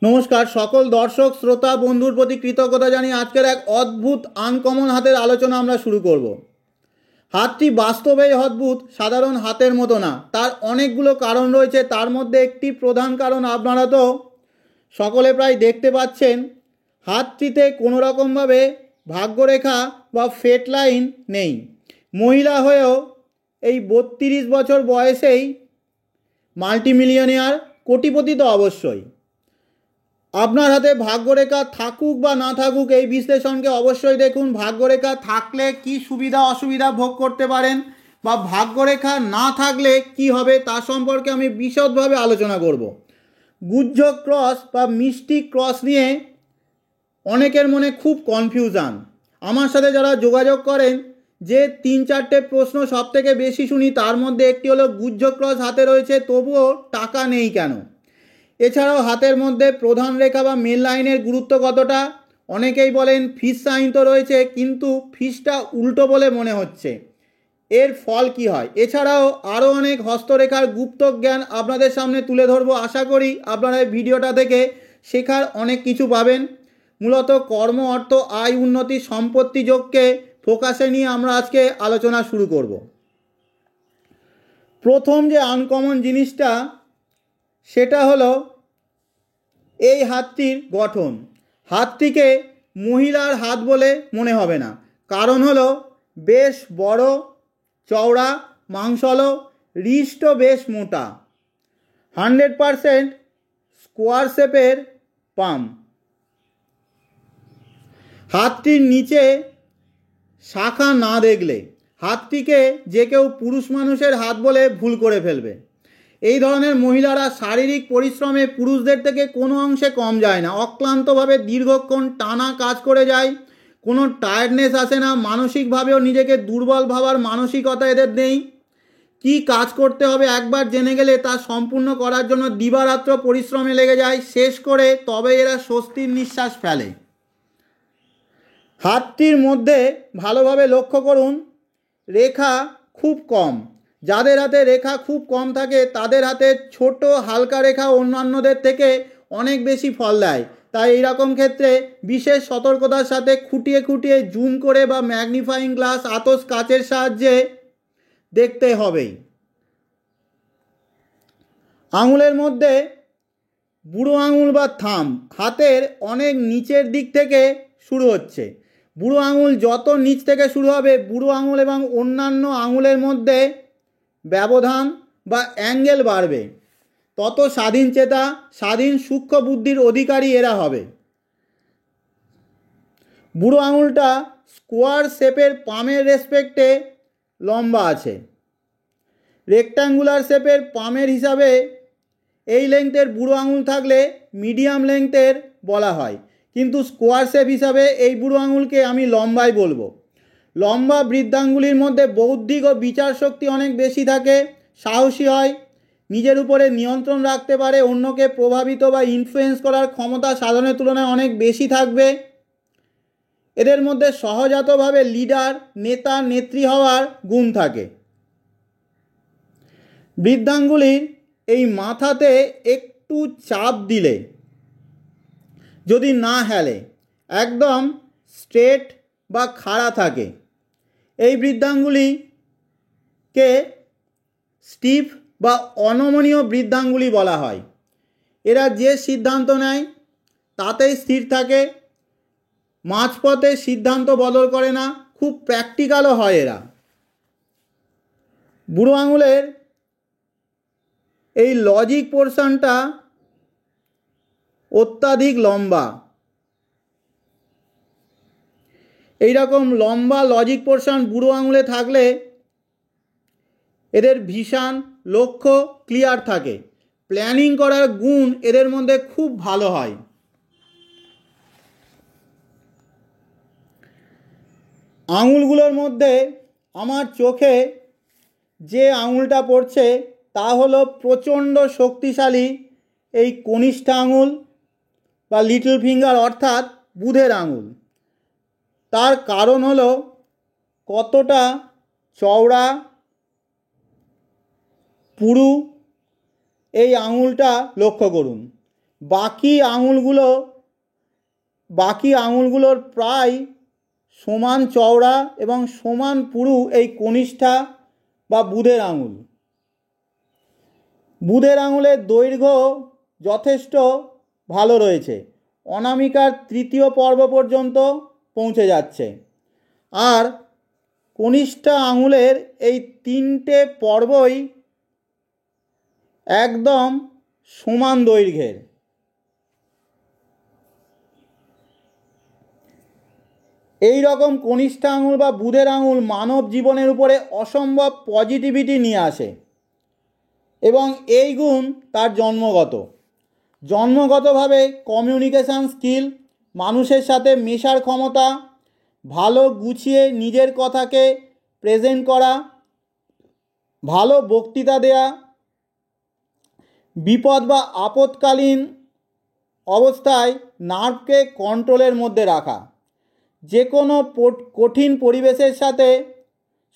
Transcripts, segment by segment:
নমস্কার সকল দর্শক শ্রোতা বন্ধুর প্রতি কৃতজ্ঞতা জানিয়ে আজকের এক অদ্ভুত আনকমন হাতের আলোচনা আমরা শুরু করব। হাতটি বাস্তবেই অদ্ভুত, সাধারণ হাতের মতো না। তার অনেকগুলো কারণ রয়েছে। তার মধ্যে একটি প্রধান কারণ আপনারা তো সকলে প্রায় দেখতে পাচ্ছেন, হাতটিতে কোনো রকমভাবে ভাগ্যরেখা বা ফেট লাইন নেই। মহিলা হয়েও এই 32 বছর বয়সেই মাল্টিমিলিয়নিয়ার, কোটিপতি তো অবশ্যই। আপনার হাতে ভাগ্যরেখা থাকুক বা না থাকুক, এই বিশ্লেষণকে অবশ্যই দেখুন। ভাগ্যরেখা থাকলে কি সুবিধা অসুবিধা ভোগ করতে পারেন বা ভাগ্যরেখা না থাকলে কি হবে তা সম্পর্কে আমি বিশদভাবে আলোচনা করব। গুহ্য ক্রস বা মিস্টিক ক্রস নিয়ে অনেকের মনে খুব কনফিউশন। আমার সাথে যারা যোগাযোগ করেন, যে 3-4টে প্রশ্ন সবথেকে বেশি শুনি, তার মধ্যে একটি হলো গুহ্য ক্রস হাতে রয়েছে তবুও টাকা নেই কেন। এছাড়াও হাতের মধ্যে প্রধান রেখা বা মেন লাইনের গুরুত্ব কতটা। অনেকেই বলেন ফিস সাইন তো রয়েছে, কিন্তু ফিসটা উল্টো বলে মনে হচ্ছে, এর ফল কি হয়। এছাড়াও আরও অনেক হস্তরেখার গুপ্ত জ্ঞান আপনাদের সামনে তুলে ধরবো। আশা করি আপনারা এই ভিডিওটা থেকে শেখার অনেক কিছু পাবেন। মূলত কর্ম, অর্থ, আয়, উন্নতি, সম্পত্তি যোগকে ফোকাসে নিয়ে আমরা আজকে আলোচনা শুরু করব। প্রথম যে আনকমন জিনিসটা, সেটা হলো এই হাতটির গঠন। হাতটিকে মহিলার হাত বলে মনে হবে না। কারণ হলো বেশ বড়, চওড়া, মাংসল, রিস্ট বেশ মোটা, 100% স্কোয়ার শেপের পাম। হাতটির নিচে শাখা না দেখলে হাতটিকে যে কেউ পুরুষ মানুষের হাত বলে ভুল করে ফেলবে। এই ধরনের মহিলারা শারীরিক পরিশ্রমে পুরুষদের থেকে কোনো অংশে কম যায় না। অক্লান্তভাবে দীর্ঘক্ষণ টানা কাজ করে যায়, কোনো টায়ার্ডনেস আসে না। মানসিকভাবেও নিজেকে দুর্বল ভাবার মানসিকতা এদের নেই। কি কাজ করতে হবে একবার জেনে গেলে তা সম্পূর্ণ করার জন্য দিবারাত্র পরিশ্রমে লেগে যায়। শেষ করে তবে এরা স্বস্তির নিঃশ্বাস ফেলে। হাতটির মধ্যে ভালোভাবে লক্ষ্য করুন, রেখা খুব কম। যাদের হাতে রেখা খুব কম থাকে তাদের হাতে ছোট হালকা রেখা অন্যান্যদের থেকে অনেক বেশি ফল দেয়। তাই এইরকম ক্ষেত্রে বিশেষ সতর্কতার সাথে খুঁটিয়ে খুঁটিয়ে জুম করে বা ম্যাগনিফাইং গ্লাস, আতস কাচের সাহায্যে দেখতে হবেই। আঙুলের মধ্যে বুড়ো আঙুল বা থাম হাতের অনেক নিচের দিক থেকে শুরু হচ্ছে। বুড়ো আঙুল যত নিচ থেকে শুরু হবে, বুড়ো আঙুল এবং অন্যান্য আঙুলের মধ্যে ব্যবধান বা অ্যাঙ্গেল বাড়বে, তত স্বাধীন চেতা, স্বাধীন সূক্ষ্ম বুদ্ধির অধিকারী এরা হবে। বুড়ো আঙুলটা স্কোয়ার শেপের পামের রেসপেক্টে লম্বা আছে। রেক্ট্যাঙ্গুলার শেপের পামের হিসাবে এই লেংথের বুড়ো আঙুল থাকলে মিডিয়াম লেংথের বলা হয়, কিন্তু স্কোয়ার শেপ হিসাবে এই বুড়ো আঙুলকে আমি লম্বাই বলবো। লম্বা বৃদ্ধাঙ্গুলির মধ্যে বৌদ্ধিক ও বিচার শক্তি অনেক বেশি থাকে, সাহসী হয়, নিজের উপরে নিয়ন্ত্রণ রাখতে পারে, অন্যকে প্রভাবিত বা ইনফ্লুয়েন্স করার ক্ষমতা সাধারণের তুলনায় অনেক বেশি থাকবে। এদের মধ্যে সহজাতভাবে লিডার, নেতা, নেত্রী হওয়ার গুণ থাকে। বৃদ্ধাঙ্গুলির এই মাথাতে একটু চাপ দিলে, যদি না হেলে, একদম স্ট্রেট বা খাড়া থাকে, এই বৃদ্ধাঙ্গুলিকে স্টিফ বা অনমনীয় বৃদ্ধাঙ্গুলি বলা হয়। এরা যে সিদ্ধান্ত নেয় তাতেই স্থির থাকে, মাঝপথে সিদ্ধান্ত বদল করে না, খুব প্র্যাকটিক্যালও হয় এরা। বুড়ো আঙুলের এই লজিক পোর্শনটা অত্যাধিক লম্বা। এইরকম লম্বা লজিক পোর্শন বুড়ো আঙুলে থাকলে এদের ভিশন, লক্ষ্য ক্লিয়ার থাকে, প্ল্যানিং করার গুণ এদের মধ্যে খুব ভালো হয়। আঙুলগুলোর মধ্যে আমার চোখে যে আঙুলটা পড়ছে তা হলো প্রচণ্ড শক্তিশালী এই কনিষ্ঠ আঙুল বা লিটল ফিঙ্গার, অর্থাৎ বুধের আঙুল। তার কারণ হলো কতটা চওড়া, পুরু এই আঙুলটা লক্ষ্য করুন। বাকি আঙুলগুলোর প্রায় সমান চওড়া এবং সমান পুরু এই কনিষ্ঠা বা বুধের আঙুল। বুধের আঙুলের দৈর্ঘ্য যথেষ্ট ভালো রয়েছে, অনামিকার তৃতীয় পর্ব পর্যন্ত পৌঁছে যাচ্ছে। আর কনিষ্ঠা আঙুলের এই তিনটে পর্বই একদম সমান দৈর্ঘ্যের। এই রকম কনিষ্ঠা আঙুল বা বুধের আঙুল মানব জীবনের উপরে অসম্ভব পজিটিভিটি নিয়ে আসে এবং এই গুণ তার জন্মগতভাবে কমিউনিকেশান স্কিল, মানুষের সাথে মেশার ক্ষমতা, ভালো গুছিয়ে নিজের কথাকে প্রেজেন্ট করা, ভালো বক্তৃতা দেয়া, বিপদ বা আপৎকালীন অবস্থায় নার্ভকে কন্ট্রোলের মধ্যে রাখা, যে কোনো কঠিন পরিবেশের সাথে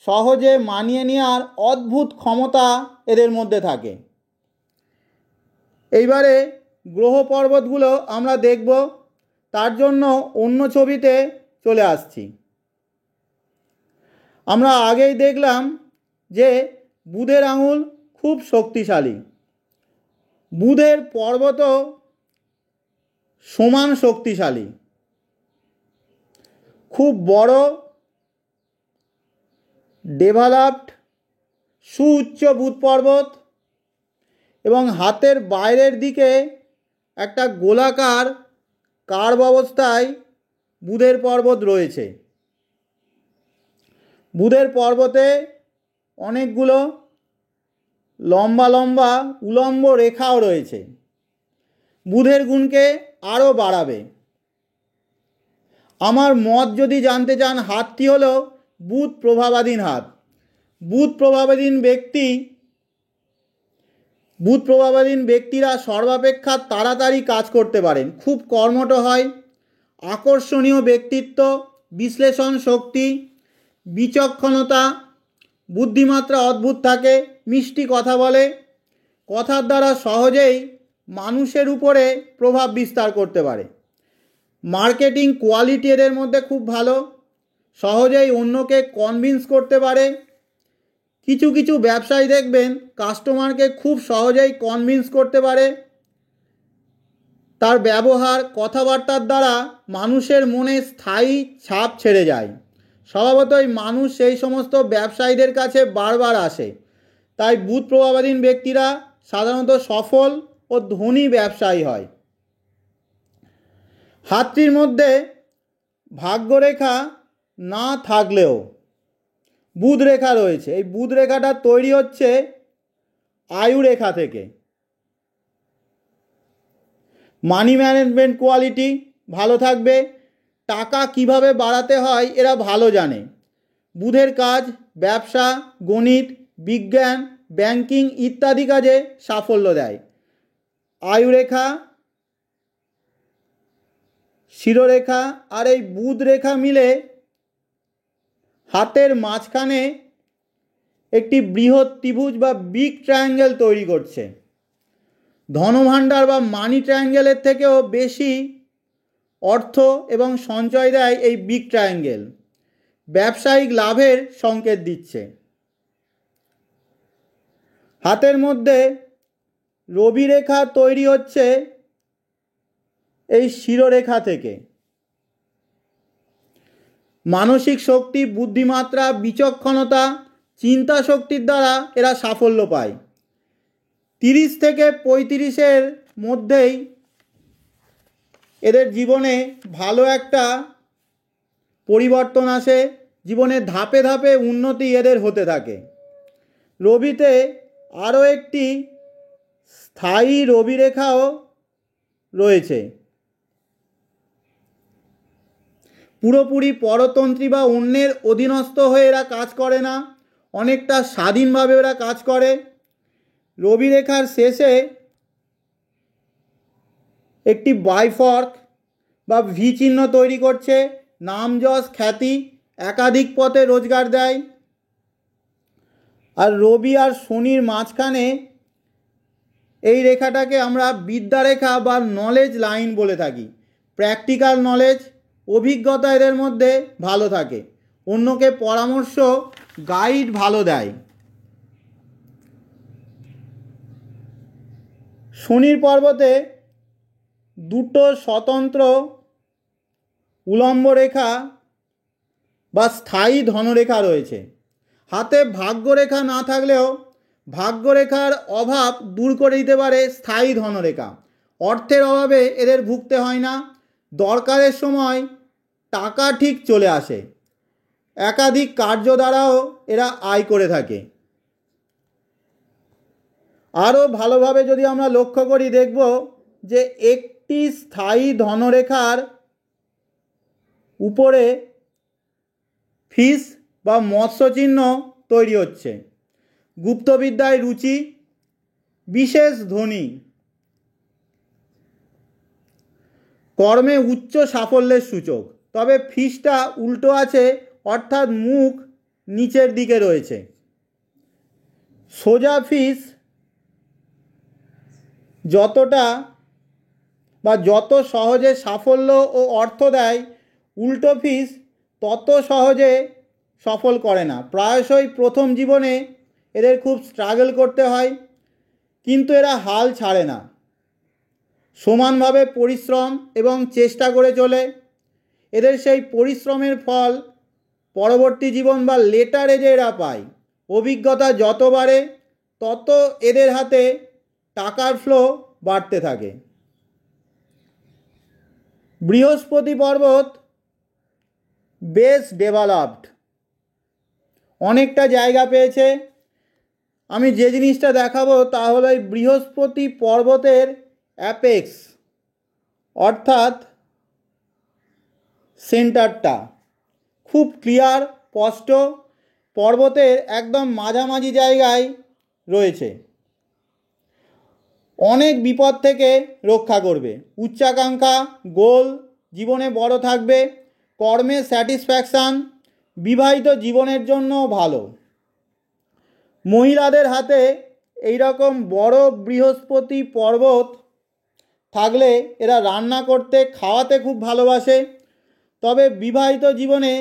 সহজে মানিয়ে নেওয়ার অদ্ভুত ক্ষমতা এদের মধ্যে থাকে। এইবারে গ্রহ পর্বতগুলো আমরা দেখব, তার জন্য অন্য ছবিতে চলে আসছি। আমরা আগেই দেখলাম যে বুধের আঙুল খুব শক্তিশালী, বুধের পর্বতও সমান শক্তিশালী, খুব বড়, ডেভেলপড, সুউচ্চ বুধ পর্বত এবং হাতের বাইরের দিকে একটা গোলাকার কার্ভ অবস্থায় বুধের পর্বত রয়েছে। বুধের পর্বতে অনেকগুলো লম্বা লম্বা উলম্ব রেখাও রয়েছে, বুধের গুণকে আরও বাড়াবে। আমার মত যদি জানতে চান, হাতটি হলো বুধ প্রভাবাধীন হাত। বুধ প্রভাবাধীন ব্যক্তিরা সর্বাপেক্ষা তাড়াতাড়ি কাজ করতে পারেন, খুব কর্মঠ হয়, আকর্ষণীয় ব্যক্তিত্ব, বিশ্লেষণ শক্তি, বিচক্ষণতা, বুদ্ধিমাত্রা অদ্ভুত থাকে, মিষ্টি কথা বলে, কথার দ্বারা সহজেই মানুষের উপরে প্রভাব বিস্তার করতে পারে। মার্কেটিং কোয়ালিটি এদের মধ্যে খুব ভালো, সহজেই অন্যকে কনভিন্স করতে পারে। কিছু কিছু ব্যবসায়ী দেখবেন কাস্টমারকে খুব সহজেই কনভিন্স করতে পারে, তার ব্যবহার কথাবার্তার দ্বারা মানুষের মনে স্থায়ী ছাপ ছেড়ে যায়। স্বভাবতই মানুষ সেই সমস্ত ব্যবসায়ীদের কাছে বারবার আসে, তাই বুধ প্রভাবাধীন ব্যক্তিরা সাধারণত সফল ও ধনী ব্যবসায়ী হয়। হাতটির মধ্যে ভাগ্যরেখা না থাকলেও বুধ রেখা রয়েছে। এই বুধ রেখাটা তৈরি হচ্ছে আয়ু রেখা থেকে। মানি ম্যানেজমেন্ট কোয়ালিটি ভালো থাকবে, টাকা কিভাবে বাড়াতে হয় এরা ভালো জানে। বুধের কাজ ব্যবসা, গণিত, বিজ্ঞান, ব্যাংকিং ইত্যাদি কাজে সাফল্য দেয়। আয়ুরেখা, শিরোরেখা আর এই বুধ রেখা মিলে হাতের মাঝখানে একটি বৃহৎ ত্রিভুজ বা বিগ ট্রায়াঙ্গেল তৈরি করছে। ধনভাণ্ডার বা মানি ট্রায়াঙ্গেলের থেকেও বেশি অর্থ এবং সঞ্চয় দেয় এই বিগ ট্রায়াঙ্গেল, ব্যবসায়িক লাভের সংকেত দিচ্ছে। হাতের মধ্যে রবি রেখা তৈরি হচ্ছে এই শিরোরেখা থেকে। মানসিক শক্তি, বুদ্ধিমাত্রা, বিচক্ষণতা, চিন্তা শক্তির দ্বারা এরা সাফল্য পায়। 30 থেকে 35-এর মধ্যেই এদের জীবনে ভালো একটা পরিবর্তন আসে, জীবনে ধাপে ধাপে উন্নতি এদের হতে থাকে। রবিতে আরও একটি স্থায়ী রবি রেখাও রয়েছে। পুরোপুরি পরতন্ত্রী বা অন্যের অধীনস্থ হয়ে এরা কাজ করে না, অনেকটা স্বাধীনভাবে এরা কাজ করে। রবি রেখার শেষে একটি বাইফর্ক বা ভি চিহ্ন তৈরি করছে, নাম যশ খ্যাতি একাধিক পথে রোজগার দেয়। আর রবি আর শনির মাঝখানে এই রেখাটাকে আমরা বিদ্যারেখা বা নলেজ লাইন বলে থাকি। প্র্যাকটিক্যাল নলেজ, অভিজ্ঞতা এদের মধ্যে ভালো থাকে, অন্যকে পরামর্শ গাইড ভালো দেয়। শনির পর্বতে দুটো স্বতন্ত্র উলম্ব রেখা বা স্থায়ী ধনরেখা রয়েছে। হাতে ভাগ্যরেখা না থাকলেও ভাগ্যরেখার অভাব দূর করে দিতে পারে স্থায়ী ধনরেখা। অর্থের অভাবে এদের ভুগতে হয় না, দরকারের সময় টাকা ঠিক চলে আসে, একাধিক কার্য দ্বারাও এরা আয় করে থাকে। আরও ভালোভাবে যদি আমরা লক্ষ্য করি দেখব যে একটি স্থায়ী ধনরেখার উপরে ফিস বা মৎস্য চিহ্ন তৈরি হচ্ছে। গুপ্তবিদ্যায় রুচি, বিশেষ ধনী, কর্মে উচ্চ সাফল্যের সূচক। তবে ফিসটা উল্টো আছে, অর্থাৎ মুখ নিচের দিকে রয়েছে। সোজা ফিস যতটা বা যত সহজে সাফল্য ও অর্থ দেয়, উল্টো ফিস তত সহজে সফল করে না। প্রায়শই প্রথম জীবনে এদের খুব স্ট্রাগল করতে হয়, কিন্তু এরা হাল ছাড়ে না, সমানভাবে পরিশ্রম এবং চেষ্টা করে চলে। এদের সেই পরিশ্রমের ফল পরবর্তী জীবন বা লেটার এজে এরা পায়। অভিজ্ঞতা যত বাড়ে তত এদের হাতে টাকার ফ্লো বাড়তে থাকে। বৃহস্পতি পর্বত বেশ ডেভেলপড, অনেকটা জায়গা পেয়েছে। আমি যে জিনিসটা দেখাবো তা হলো এই বৃহস্পতি পর্বতের অ্যাপেক্স অর্থাৎ সেন্টারটা খুব ক্লিয়ার, স্পষ্ট, পর্বতের একদম মাঝামাঝি জায়গায় রয়েছে। অনেক বিপদ থেকে রক্ষা করবে। উচ্চাকাঙ্ক্ষা, গোল জীবনে বড় থাকবে, কর্মে স্যাটিসফ্যাকশান, বিবাহিত জীবনের জন্য ভালো। মহিলাদের হাতে এই রকম বড় বৃহস্পতি পর্বত থাকলে এরা রান্না করতে, খাওয়াতে খুব ভালোবাসে। তবে বিবাহিত জীবনে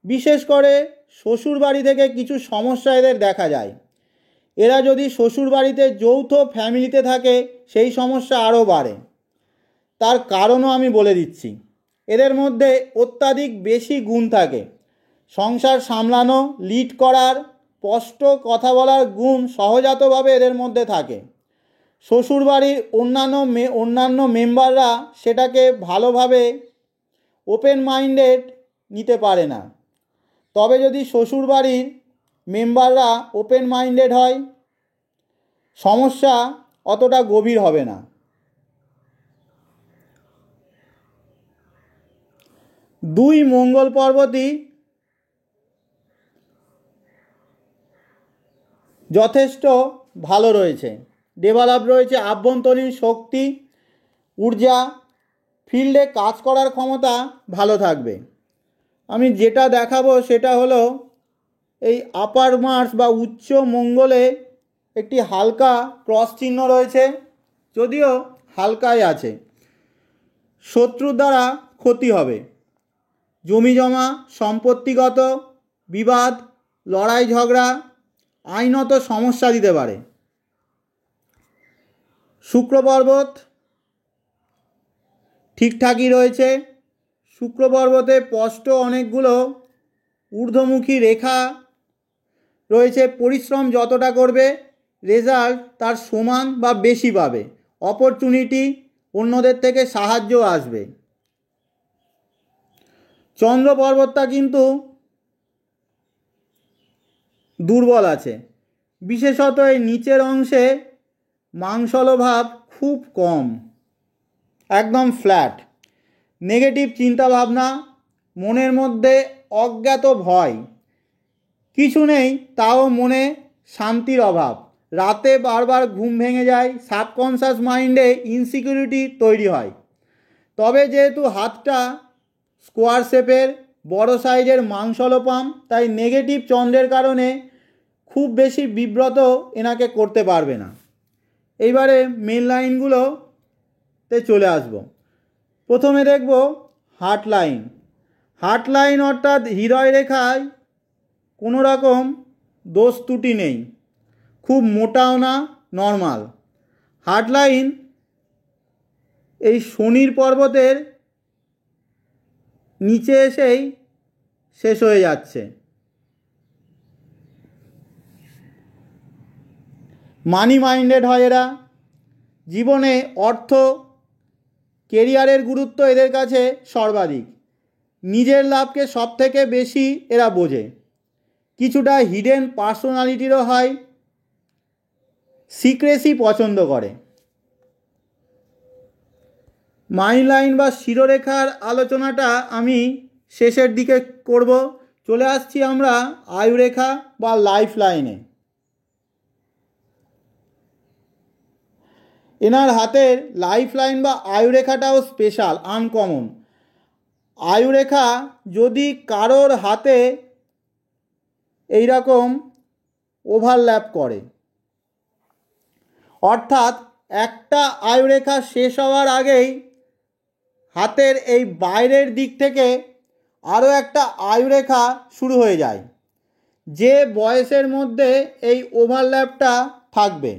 বিশেষ করে শ্বশুর বাড়ি থেকে কিছু সমস্যা এদের দেখা যায়। এরা যদি শ্বশুর বাড়িতে যৌথ ফ্যামিলিতে থাকে সেই সমস্যা আরও বাড়ে। তার কারণও আমি বলে দিচ্ছি। এদের মধ্যে অত্যাধিক বেশি গুণ থাকে। সংসার সামলানো, লিড করার, স্পষ্ট কথা বলার গুণ সহজাতভাবে এদের মধ্যে থাকে। শ্বশুরবাড়ির অন্যান্য মেম্বাররা সেটাকে ভালোভাবে ওপেন মাইন্ডেড নিতে পারে না। তবে যদি শ্বশুরবাড়ির মেম্বাররা ওপেন মাইন্ডেড হয়, সমস্যা অতটা গভীর হবে না। দুই মঙ্গল পর্বতই যথেষ্ট ভালো রয়েছে, ডেভেলপ রয়েছে। আভ্যন্তরীণ শক্তি, ঊর্জা, ফিল্ডে কাজ করার ক্ষমতা ভালো থাকবে। আমি যেটা দেখাবো সেটা হলো এই আপার মার্স বা উচ্চ মঙ্গলে একটি হালকা ক্রস চিহ্ন রয়েছে, যদিও হালকাই আছে। শত্রুর দ্বারা ক্ষতি হবে, জমিজমা, সম্পত্তিগত বিবাদ, লড়াই ঝগড়া, আইনত সমস্যা দিতে পারে। শুক্র পর্বত ঠিকঠাকই রয়েছে। শুক্র পর্বতে স্পষ্ট অনেকগুলো ঊর্ধ্বমুখী রেখা রয়েছে। পরিশ্রম যতটা করবে রেজাল্ট তার সমান বা বেশি পাবে। অপরচুনিটি, অন্যদের থেকে সাহায্য আসবে। চন্দ্র পর্বতটা কিন্তু দুর্বল আছে, বিশেষত এই নিচের অংশে মাংসল ভাব খুব কম, একদম ফ্ল্যাট। নেগেটিভ চিন্তাভাবনা, মনের মধ্যে অজ্ঞাত ভয়, কিছু নেই তাও মনে শান্তির অভাব, রাতে বারবার ঘুম ভেঙে যায়, সাবকনশাস মাইন্ডে ইনসিকিউরিটি তৈরি হয়। তবে যেহেতু হাতটা স্কোয়ার শেপের, বড় সাইজের মাংসল পাম, তাই নেগেটিভ চন্দ্রের কারণে খুব বেশি বিব্রত এনাকে করতে পারবে না। এইবারে মেন লাইনগুলোতে চলে আসব। প্রথমে দেখব হার্ট লাইন। হার্ট লাইন অর্থাৎ হৃদয় রেখায় কোনো রকম দোষ ত্রুটি নেই, খুব মোটাও না, নর্মাল। হার্ট লাইন এই শনির পর্বতের নিচে এসেই শেষ হয়ে যাচ্ছে। মানি মাইন্ডেড হয় এরা। জীবনে অর্থ, কেরিয়ারের গুরুত্ব এদের কাছে সর্বাধিক। নিজের লাভকে সব থেকে বেশি এরা বোঝে। কিছুটা হিডেন পার্সোনালিটিরও হয়। সিক্রেসি পছন্দ করে। মানি লাইন বা শিরোরেখার আলোচনাটা আমি শেষের দিকে করব। চলে আসছি আমরা আয়ুরেখা বা লাইফ লাইনে। এনার হাতের লাইফ লাইন বা আয়ুরেখাটাও স্পেশাল, আনকমন। আয়ুরেখা যদি কারোর হাতে এইরকম ওভারল্যাপ করে, অর্থাৎ একটা আয়ুরেখা শেষ হওয়ার আগেই হাতের এই বাইরের দিক থেকে আরও একটা আয়ুরেখা শুরু হয়ে যায়, যে বয়সের মধ্যে এই ওভারল্যাপটা থাকবে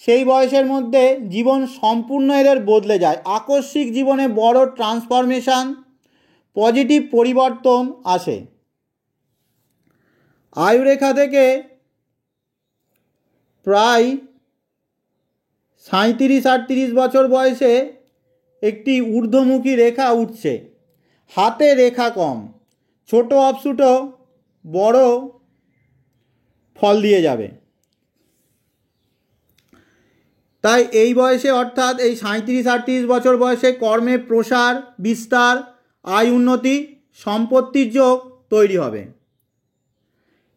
সেই বয়সের মধ্যে জীবন সম্পূর্ণ এদের বদলে যায়। আকস্মিক জীবনে বড় ট্রান্সফরমেশন, পজিটিভ পরিবর্তন আসে। আয়ুরেখা থেকে প্রায় 37-38 বছর বয়সে একটি ঊর্ধ্বমুখী রেখা উঠছে। হাতে রেখা কম, ছোট অফশুটও বড় ফল দিয়ে যাবে। তাই এই বয়সে, অর্থাৎ এই 37-38 বছর বয়সে কর্মে প্রসার, বিস্তার, আয় উন্নতি, সম্পত্তির যোগ তৈরি হবে।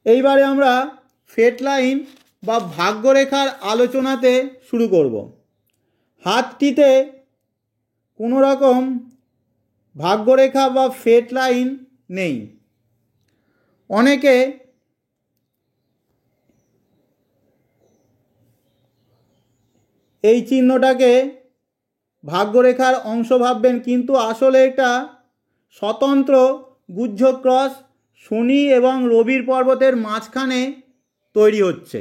এইবারে আমরা ফেট লাইন বা ভাগ্যরেখার আলোচনাতে শুরু করব। হাতটিতে কোনো রকম ভাগ্যরেখা বা ফেট লাইন নেই। অনেকে এই চিহ্নটাকে ভাগ্যরেখার অংশ ভাববেন, কিন্তু আসলে এটা স্বতন্ত্র গুহ্য ক্রস শনি এবং রবির পর্বতের মাঝখানে তৈরি হচ্ছে।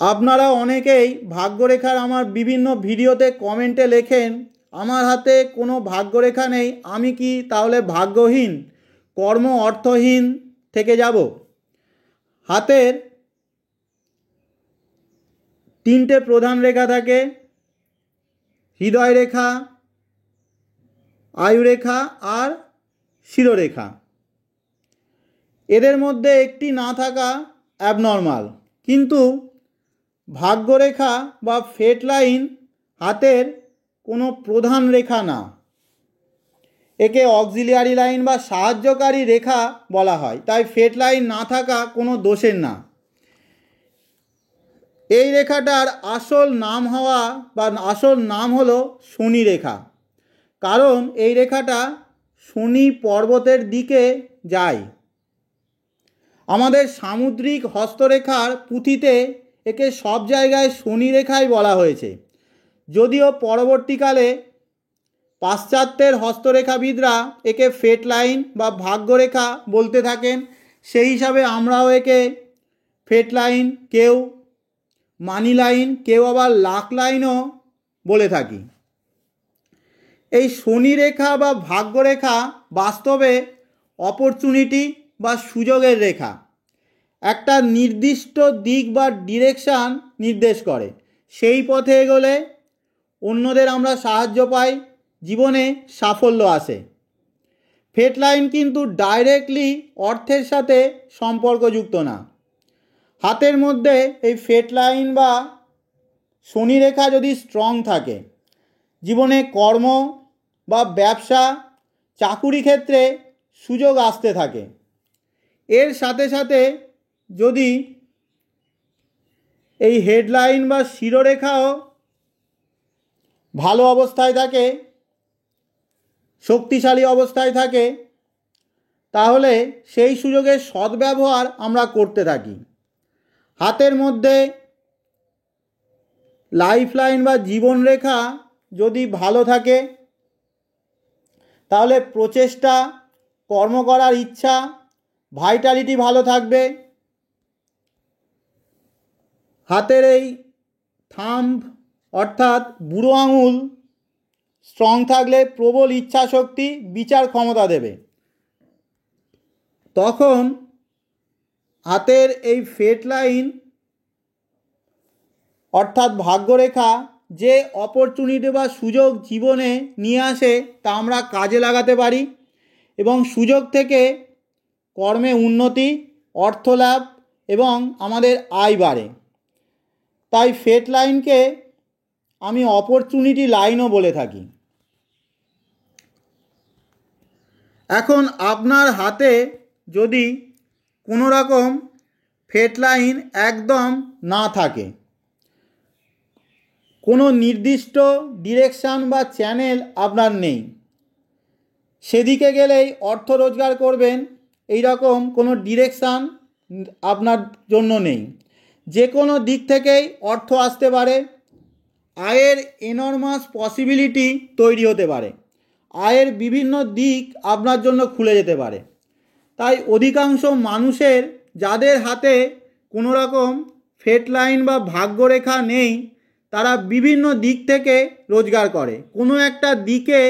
আপনারা অনেকেই ভাগ্যরেখার আমার বিভিন্ন ভিডিওতে কমেন্টে লেখেন, আমার হাতে কোনো ভাগ্যরেখা নেই, আমি কি তাহলে ভাগ্যহীন, কর্ম অর্থহীন থেকে যাব? হাতের 3টে প্রধান রেখা থাকে, হৃদয় রেখা, আয়ুরেখা আর শিরোরেখা। এদের মধ্যে একটি না থাকা অ্যাবনর্মাল, কিন্তু ভাগ্যরেখা বা ফেট লাইন হাতের কোনো প্রধান রেখা না। একে অক্সিলিয়ারি লাইন বা সাহায্যকারী রেখা বলা হয়। তাই ফেট লাইন না থাকা কোনো দোষের না। এই রেখাটার আসল নাম হলো শনি রেখা, কারণ এই রেখাটা শনি পর্বতের দিকে যায়। আমাদের সামুদ্রিক হস্তরেখার পুঁথিতে একে সব জায়গায় শনি রেখাই বলা হয়েছে, যদিও পরবর্তীকালে পাশ্চাত্যের হস্তরেখাবিদরা একে ফেট লাইন বা ভাগ্যরেখা বলতে থাকেন। সেই হিসাবে আমরাও একে ফেট লাইন, কেউ মানি লাইন, কেউ আবার লাক লাইনও বলে থাকি। এই শনি রেখা বা ভাগ্যরেখা বাস্তবে অপরচুনিটি বা সুযোগের রেখা। একটা নির্দিষ্ট দিক বা ডিরেকশান নির্দেশ করে। সেই পথে এগোলে অন্যদের আমরা সাহায্য পাই, জীবনে সাফল্য আসে। ফেট লাইন কিন্তু ডাইরেক্টলি অর্থের সাথে সম্পর্কযুক্ত না। হাতের মধ্যে এই ফেট লাইন বা শনি রেখা যদি স্ট্রং থাকে, জীবনে কর্ম বা ব্যবসা, চাকুরি ক্ষেত্রে সুযোগ আসতে থাকে। এর সাথে সাথে যদি এই হেডলাইন বা শিরোরেখাও ভালো অবস্থায় থাকে, শক্তিশালী অবস্থায় থাকে, তাহলে সেই সুযোগের সদ্ব্যবহার আমরা করতে থাকি। হাতের মধ্যে লাইফলাইন বা জীবনরেখা যদি ভালো থাকে তাহলে প্রচেষ্টা, কর্ম করার ইচ্ছা, ভাইটালিটি ভালো থাকবে। হাতের এই থাম্ব অর্থাৎ বুড়ো আঙুল স্ট্রং থাকলে প্রবল ইচ্ছা শক্তি, বিচার ক্ষমতা দেবে। তখন হাতের এই ফেট লাইন অর্থাৎ ভাগ্যরেখা যে অপরচুনিটি বা সুযোগ জীবনে নিয়ে আসে তা আমরা কাজে লাগাতে পারি এবং সুযোগ থেকে কর্মে উন্নতি, অর্থ লাভ এবং আমাদের আয় বাড়ে। তাই ফেট লাইনকে আমি অপরচুনিটি লাইনও বলে থাকি। এখন আপনার হাতে যদি কোনো রকম ফেট লাইন একদম না থাকে, কোনো নির্দিষ্ট ডিরেকশান বা চ্যানেল আপনার নেই, সেদিকে গেলেই অর্থ রোজগার করবেন এই রকম কোনো ডিরেকশান আপনার জন্য নেই, যে কোনো দিক থেকেই অর্থ আসতে পারে, আয়ের এনরমাস পসিবিলিটি তৈরি হতে পারে, আয়ের বিভিন্ন দিক আপনার জন্য খুলে যেতে পারে। তাই অধিকাংশ মানুষের যাদের হাতে কোনো রকম ফেট লাইন বা ভাগ্যরেখা নেই তারা বিভিন্ন দিক থেকে রোজগার করে, কোনো একটা দিকে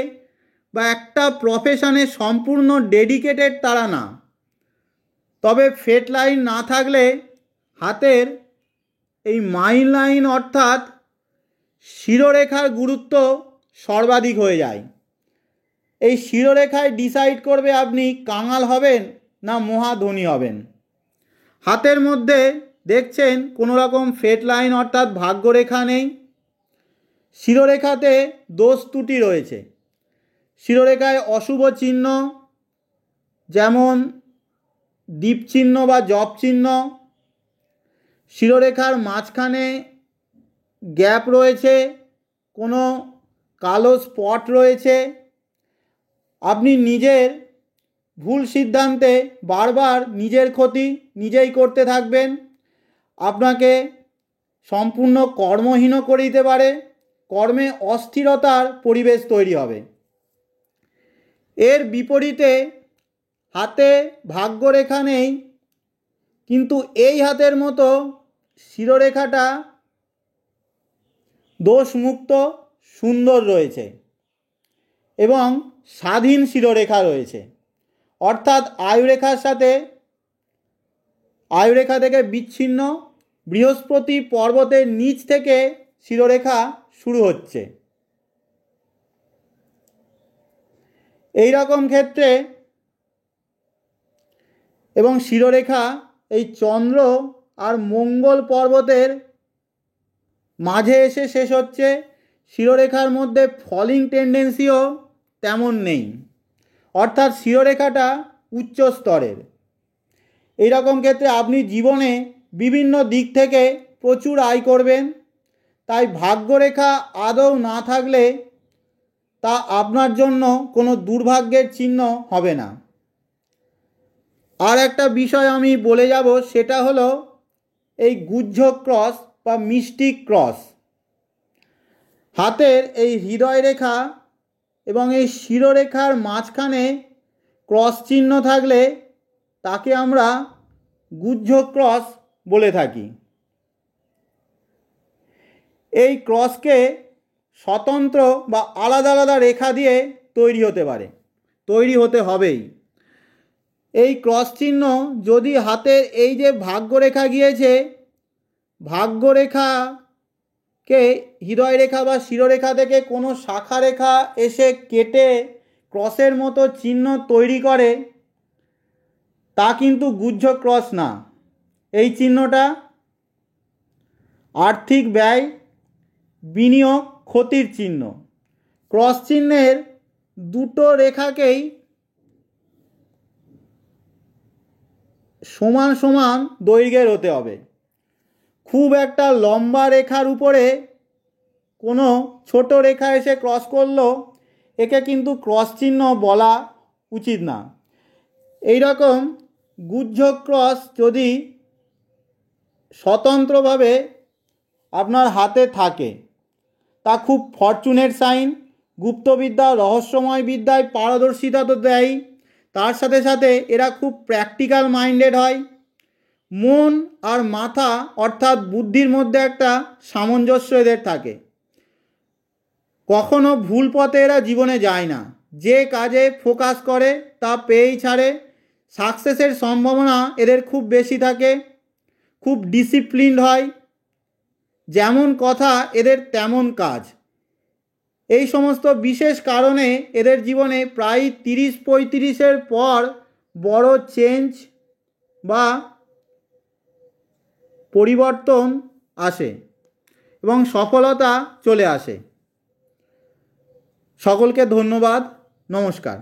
বা একটা প্রফেশনে সম্পূর্ণ ডেডিকেটেড তারা না। তবে ফেট লাইন না থাকলে হাতের এই মাইল লাইন অর্থাৎ শিরোরেখার গুরুত্ব সর্বাধিক হয়ে যায়। এই শিরোরেখায় ডিসাইড করবে আপনি কাঙাল হবেন না মহাধনী হবেন। হাতের মধ্যে দেখছেন কোনো রকম ফেট লাইন অর্থাৎ ভাগ্যরেখা নেই, শিরোরেখাতে দোষ ত্রুটি রয়েছে। শিরোরেখায় অশুভ চিহ্ন যেমন দ্বীপ চিহ্ন বা জপ চিহ্ন, শিরোরেখার মাঝখানে গ্যাপ রয়েছে, কোনো কালো স্পট রয়েছে, আপনি নিজের ভুল সিদ্ধান্তে বারবার নিজের ক্ষতি নিজেই করতে থাকবেন, আপনাকে সম্পূর্ণ কর্মহীন করে দিতে পারে, কর্মে অস্থিরতার পরিবেশ তৈরি হবে। এর বিপরীতে হাতে ভাগ্যরেখা নেই কিন্তু এই হাতের মতো শিরোরেখাটা দোষমুক্ত সুন্দর রয়েছে এবং স্বাধীন শিরোরেখা রয়েছে, অর্থাৎ আয়ুরেখার সাথে আয়ুরেখা থেকে বিচ্ছিন্ন বৃহস্পতি পর্বতের নিচ থেকে শিরোরেখা শুরু হচ্ছে। এই রকম ক্ষেত্রে এবং শিরোরেখা এই চন্দ্র আর মঙ্গল পর্বতের মাঝে এসে শেষ হচ্ছে। শিরোরেখার মধ্যে ফলিং টেন্ডেন্সিও তেমন নেই, অর্থাৎ শিরোরেখাটা উচ্চ স্তরের। এই রকম ক্ষেত্রে আপনি জীবনে বিভিন্ন দিক থেকে প্রচুর আয় করবেন। তাই ভাগ্যরেখা আদৌ না থাকলে তা আপনার জন্য কোনো দুর্ভাগ্যের চিহ্ন হবে না। আর একটা বিষয় আমি বলে যাব, সেটা হলো এই গুহ্য ক্রস বা মিস্টিক ক্রস। হাতের এই হৃদয় রেখা এবং এই শিরোরেখার মাঝখানে ক্রস চিহ্ন থাকলে তাকে আমরা গুহ্য ক্রস বলে থাকি। এই ক্রসকে স্বতন্ত্র বা আলাদা আলাদা রেখা দিয়ে তৈরি হতে পারে, তৈরি হতে হবেই। এই ক্রস চিহ্ন যদি হাতের এই যে ভাগ্যরেখা গিয়েছে, ভাগ্যরেখাকে হৃদয় রেখা বা শিরোরেখা থেকে কোনো শাখা রেখা এসে কেটে ক্রসের মতো চিহ্ন তৈরি করে, তা কিন্তু গুহ্য ক্রস না। এই চিহ্নটা আর্থিক ব্যয়, বিনিয়োগ, ক্ষতির চিহ্ন। ক্রস চিহ্নের দুটো রেখাকেই সমান সমান দৈর্ঘ্যের হতে হবে। খুব একটা লম্বা রেখার উপরে কোনো ছোট রেখা এসে ক্রস করলো, একে কিন্তু ক্রস চিহ্ন বলা উচিত না। এই রকম গুহ্য ক্রস যদি স্বতন্ত্রভাবে আপনার হাতে থাকে তা খুব ফরচুনের সাইন। গুপ্তবিদ্যা রহস্যময় বিদ্যায় পারদর্শিতা তো দেয়, তার সাথে সাথে এরা খুব প্র্যাকটিক্যাল মাইন্ডেড হয়। মন আর মাথা অর্থাৎ বুদ্ধির মধ্যে একটা সামঞ্জস্য এদের থাকে। কখনো ভুল পথে এরা জীবনে যায় না, যে কাজে ফোকাস করে তা পেয়েই ছাড়ে। সাকসেসের সম্ভাবনা এদের খুব বেশি থাকে, খুব ডিসিপ্লিনড হয়, যেমন কথা এদের তেমন কাজ। এই সমস্ত বিশেষ কারণে এদের জীবনে প্রায় 30-35-এর পর বড় চেঞ্জ বা পরিবর্তন আসে এবং সফলতা চলে আসে। সকলকে ধন্যবাদ, নমস্কার।